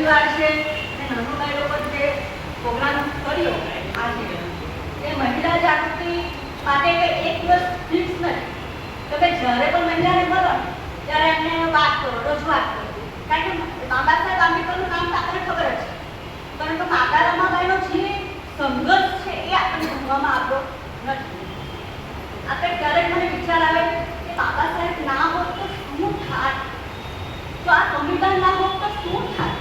પરિવાર છે અને નનુભાઈ લોકો જે પ્રોગ્રામ કર્યો આજે એ મહિલા જાગૃતિ માટે એક દિવસ ફિક્સ નથી. તો કે જ્યારે પણ મહિલાને મળો ત્યારે એમને વાત કરો, રજૂઆત કરો. કારણ કે બાબા સાહેબ આંબેડકરનું નામ તો આપણને ખબર જ છે, પરંતુ માતા રમાબાઈનો જે સંઘર્ષ છે એ આપણને ભણવામાં આવ્યો નથી. આપણે ક્યારેક મને વિચાર આવે કે બાબા સાહેબ ના હોત તો શું થાય, તો આ સંવિધાન ના હોત તો શું થાય.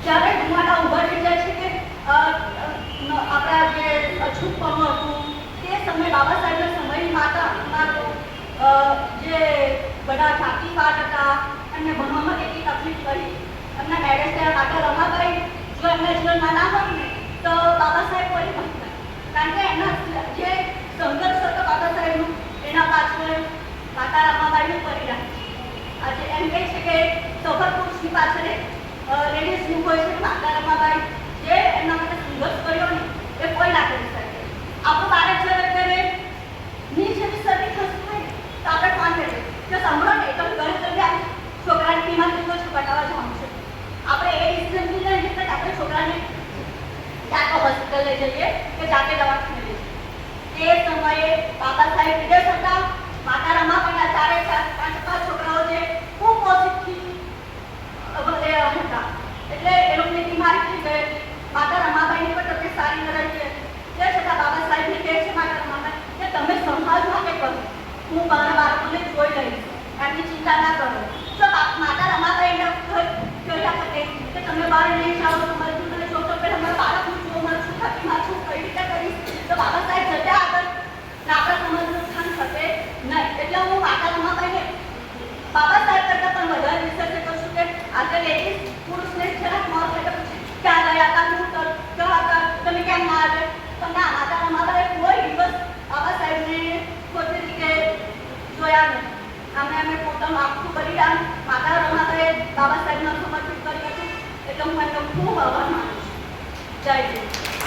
જ્યારે ધુમાડા ઊભા થઈ જાય છે કે આપણા જે અછૂતપણું હતું તે સમયે બાબા સાહેબના સમયની માતા તો જે બધા જાતિવાદ હતા, એમને ભણવામાં કેટલી તકલીફ પડી. એમના મેરેજ થયા માતા રમાબાઈ જો એમના જીવનમાં ના હોય ને તો બાબા સાહેબ કોઈ નથી. કારણ કે એના જે સંઘર્ષ હતો બાબા સાહેબનું એના પાછળ માતા રમાબાઈનું પરિણામ છે. આજે એમ કહે છે કે સફળ પુરુષની પાછળ લેડીઝનું હોય છે. માતા રમાબાઈ જે એમના માટે સંઘર્ષ કર્યો ને એ કોઈ ના કરી શકે. આપણું બાળક જ્યારે અત્યારે નીચેની સર્દી ખસી હોય ને તો આપણે ફોન કરીએ કે સાંભળો ને તો ઘરે જલ્દી છોકરાની બીમાર થઈ ગયો છે, બતાવવા જવાનું છે. આપણે એ ડિસિઝન લઈએ એટલે આપણે છોકરાને જાતે હોસ્પિટલ લઈ જઈએ કે જાતે દવાખાને લઈ જઈએ. એ સમયે બાબા સાહેબ વિદેશ હતા. માતા રમાબાઈના ચારે પાંચ છોકરાઓ જે ખૂબ પોઝિટિવ હતા એટલે એ લોકોની બીમારી થઈ ગઈ. માતા રમાબાઈની પણ તબિયત સારી ન રહી. તે છતાં બાબા સાહેબને કહે છે માતા રમાબાઈ કે તમે સમાજ માટે કરો, હું મારા બાળકોને જોઈ લઈશ, એમની ચિંતા ના કરો. જો માતા રમાબાઈ કહ્યા કરે કે તમે બહાર નહીં જાઓ, તમારે મને જો તો પહેલાં મારા બાળકનું જો મારું શું થતી છું કઈ રીતે કરીશ, તો બાબા સાહેબ જતા આગળ આપણા સમાજનું સ્થાન થશે નહીં. એટલે હું માતા રમાબાઈને બાબા સાહેબ કરતાં પણ વધારે રિસર્ચ કરશું કે આજે લેડીઝ પુરુષને જરાક મોત એટલે પૂછે ક્યાં ગયા હતા, શું ક્યાં હતા, તમે કેમ ના આવે. તો ના, માતા રમાબાઈએ કોઈ દિવસ બાબા સાહેબને ખોટી રીતે જોયા નથી. અમે પોતાનું આખું બલિદાન માતા રમાબાઈએ બાબા સાહેબને સમર્પિત કર્યું હતું. એટલે હું એમનો ખૂબ આભાર માનું છું. જય હિન્દ.